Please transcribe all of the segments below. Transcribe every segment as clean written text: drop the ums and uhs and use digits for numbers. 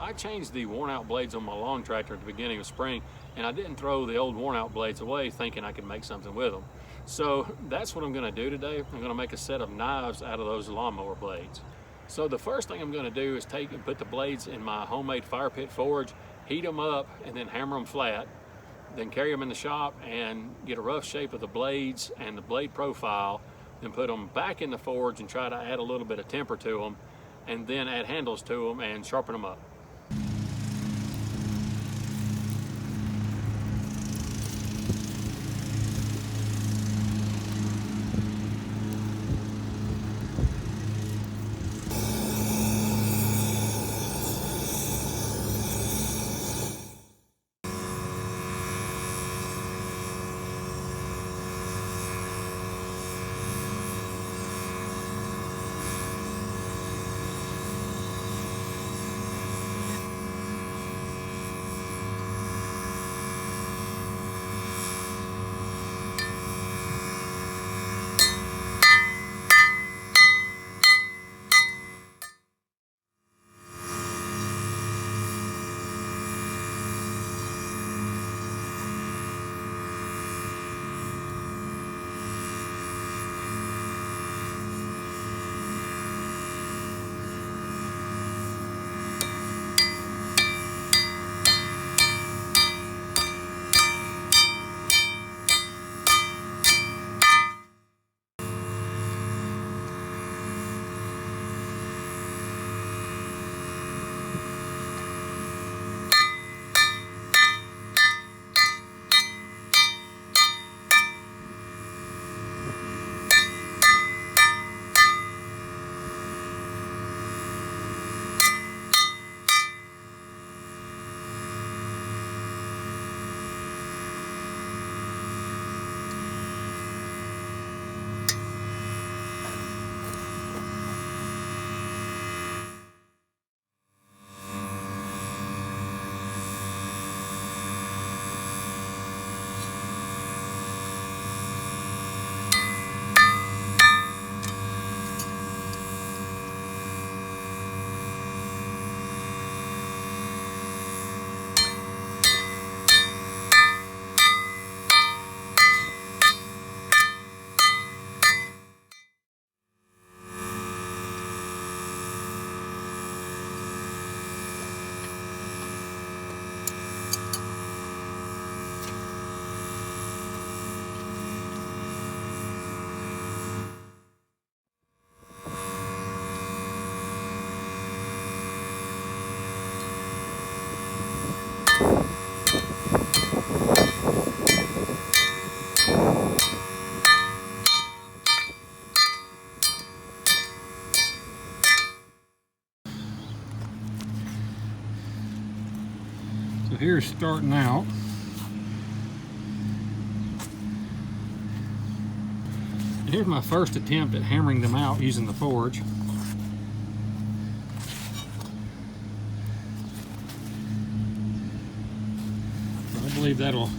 I changed the worn out blades on my lawn tractor at the beginning of spring, and I didn't throw the old worn out blades away thinking I could make something with them. So that's what I'm gonna do today. I'm gonna make a set of knives out of those lawnmower blades. So the first thing I'm gonna do is take and put the blades in my homemade fire pit forge, heat them up, and then hammer them flat. Then carry them in the shop and get a rough shape of the blades and the blade profile, then put them back in the forge and try to add a little bit of temper to them, and then add handles to them and sharpen them up. So here's starting out. And here's my first attempt at hammering them out using the forge. So I believe that'll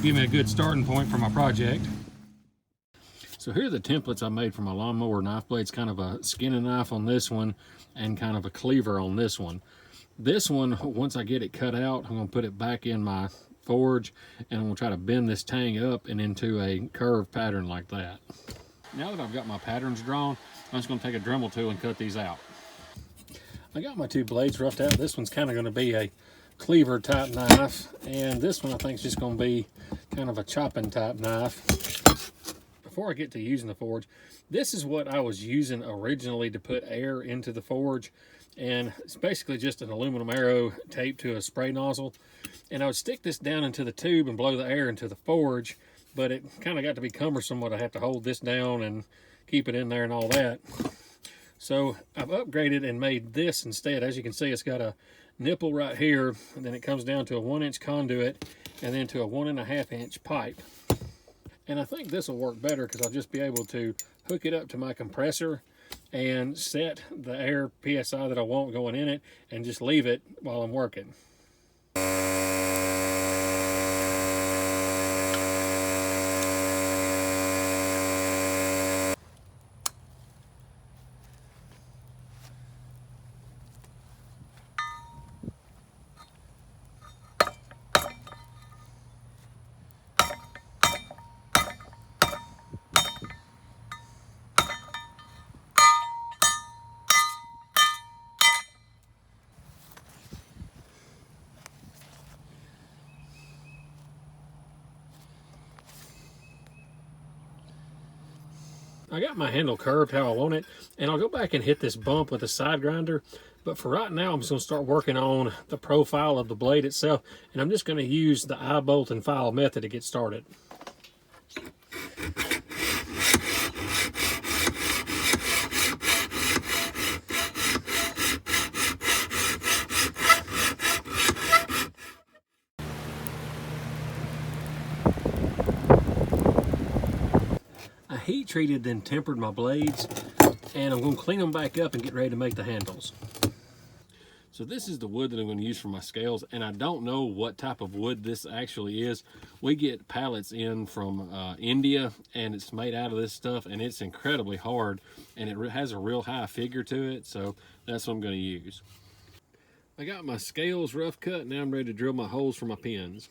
give me a good starting point for my project. So here are the templates I made for my lawnmower knife blades, kind of a skinning knife on this one and kind of a cleaver on this one. This one, once I get it cut out, I'm going to put it back in my forge and I'm going to try to bend this tang up and into a curved pattern like that. Now that I've got my patterns drawn, I'm just going to take a Dremel tool and cut these out. I got my two blades roughed out. This one's kind of going to be a cleaver type knife, and this one I think is just going to be kind of a chopping type knife. Before I get to using the forge, this is what I was using originally to put air into the forge, and it's basically just an aluminum arrow taped to a spray nozzle, and I would stick this down into the tube and blow the air into the forge, but it kind of got to be cumbersome when I have to hold this down and keep it in there and all that. So I've upgraded and made this instead. As you can see, it's got a nipple right here, and then it comes down to a 1-inch conduit and then to a 1.5-inch pipe. And I think this will work better because I'll just be able to hook it up to my compressor and set the air PSI that I want going in it and just leave it while I'm working. I got my handle curved how I want it, and I'll go back and hit this bump with a side grinder. But for right now, I'm just going to start working on the profile of the blade itself, and I'm just going to use the eye bolt and file method to get started. I heat treated then tempered my blades, and I'm going to clean them back up and get ready to make the handles. So this is the wood that I'm going to use for my scales, and I don't know what type of wood this actually is. We get pallets in from India, and it's made out of this stuff, and it's incredibly hard, and it has a real high figure to it, so that's what I'm going to use. I got my scales rough cut, now I'm ready to drill my holes for my pins.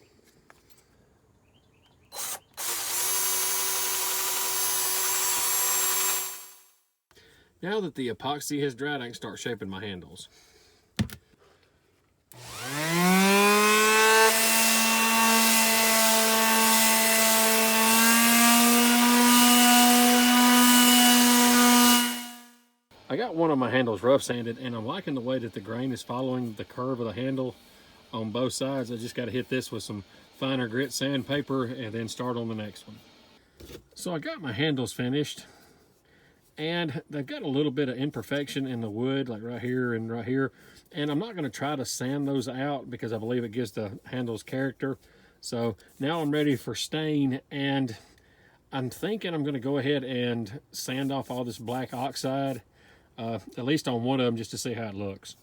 Now that the epoxy has dried, I can start shaping my handles. I got one of my handles rough sanded, and I'm liking the way that the grain is following the curve of the handle on both sides. I just got to hit this with some finer grit sandpaper and then start on the next one. So I got my handles finished, and they've got a little bit of imperfection in the wood, like right here and right here. And I'm not going to try to sand those out because I believe it gives the handles character. So now I'm ready for stain, and I'm thinking I'm going to go ahead and sand off all this black oxide, at least on one of them, just to see how it looks.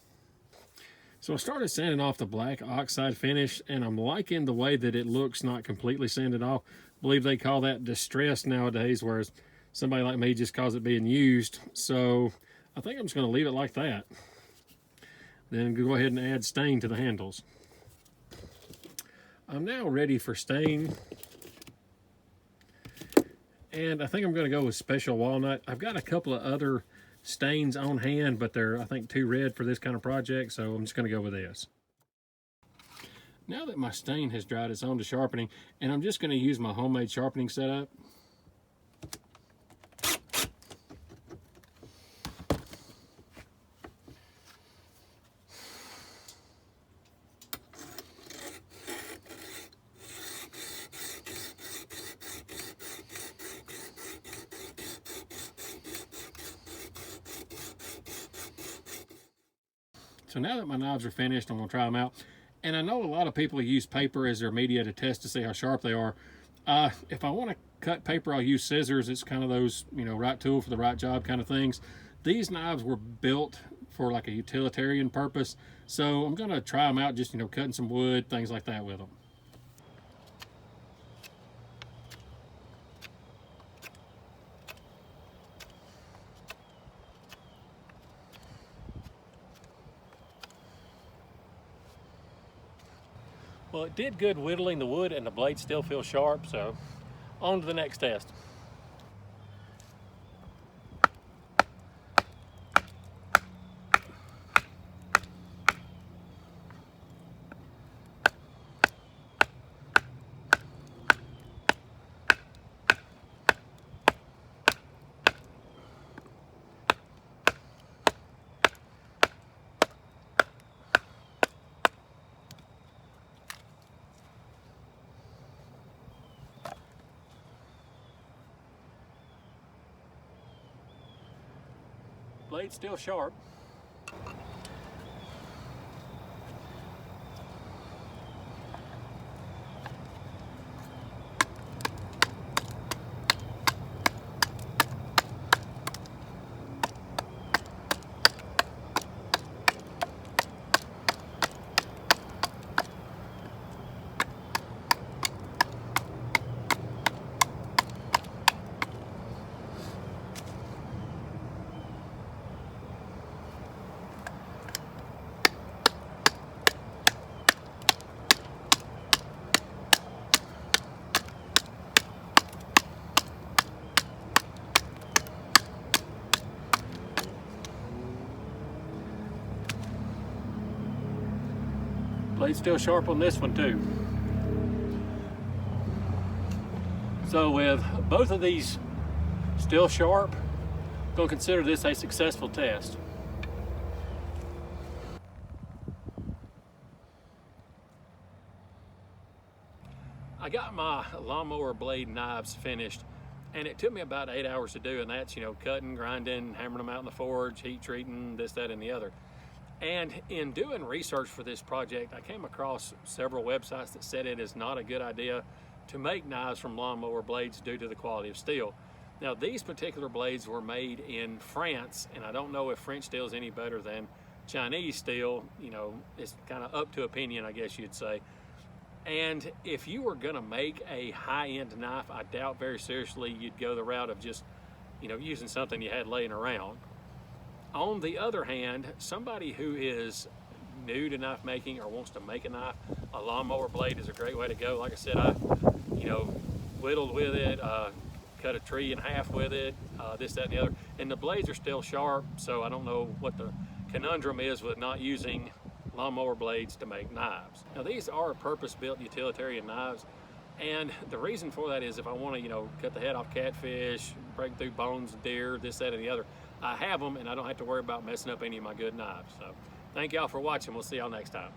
So I started sanding off the black oxide finish, and I'm liking the way that it looks not completely sanded off. I believe they call that distressed nowadays, whereas somebody like me just calls it being used. So I think I'm just going to leave it like that. Then go ahead and add stain to the handles. I'm now ready for stain, and I think I'm going to go with Special Walnut. I've got a couple of other stains on hand, but they're, I think, too red for this kind of project, so I'm just going to go with this. Now that my stain has dried, it's on to sharpening, and I'm just going to use my homemade sharpening setup. So now that my knives are finished, I'm going to try them out. And I know a lot of people use paper as their media to test to see how sharp they are. If I want to cut paper, I'll use scissors. It's kind of those, you know, right tool for the right job kind of things. These knives were built for like a utilitarian purpose. So I'm going to try them out, just, you know, cutting some wood, things like that with them. Well, it did good whittling the wood, and the blade still feels sharp, so on to the next test. Blade's still sharp. Blade's still sharp on this one too. So with both of these Still sharp. Gonna consider this a successful test. I got my lawnmower blade knives finished, and it took me about 8 hours to do, and that's, cutting, grinding, hammering them out in the forge, heat treating, this, that, and the other. And in doing research for this project, I came across several websites that said it is not a good idea to make knives from lawnmower blades due to the quality of steel. Now, these particular blades were made in France, and I don't know if French steel is any better than Chinese steel. It's kind of up to opinion, I guess you'd say. And if you were gonna make a high-end knife, I doubt very seriously you'd go the route of just, using something you had laying around. On the other hand, somebody who is new to knife making or wants to make a knife, a lawnmower blade is a great way to go. Like I said, I, whittled with it, cut a tree in half with it, this, that, and the other. And the blades are still sharp, so I don't know what the conundrum is with not using lawnmower blades to make knives. Now, these are purpose-built utilitarian knives, and the reason for that is if I want to, cut the head off catfish, break through bones of deer, this, that, and the other, I have them, and I don't have to worry about messing up any of my good knives. So, thank y'all for watching. We'll see y'all next time.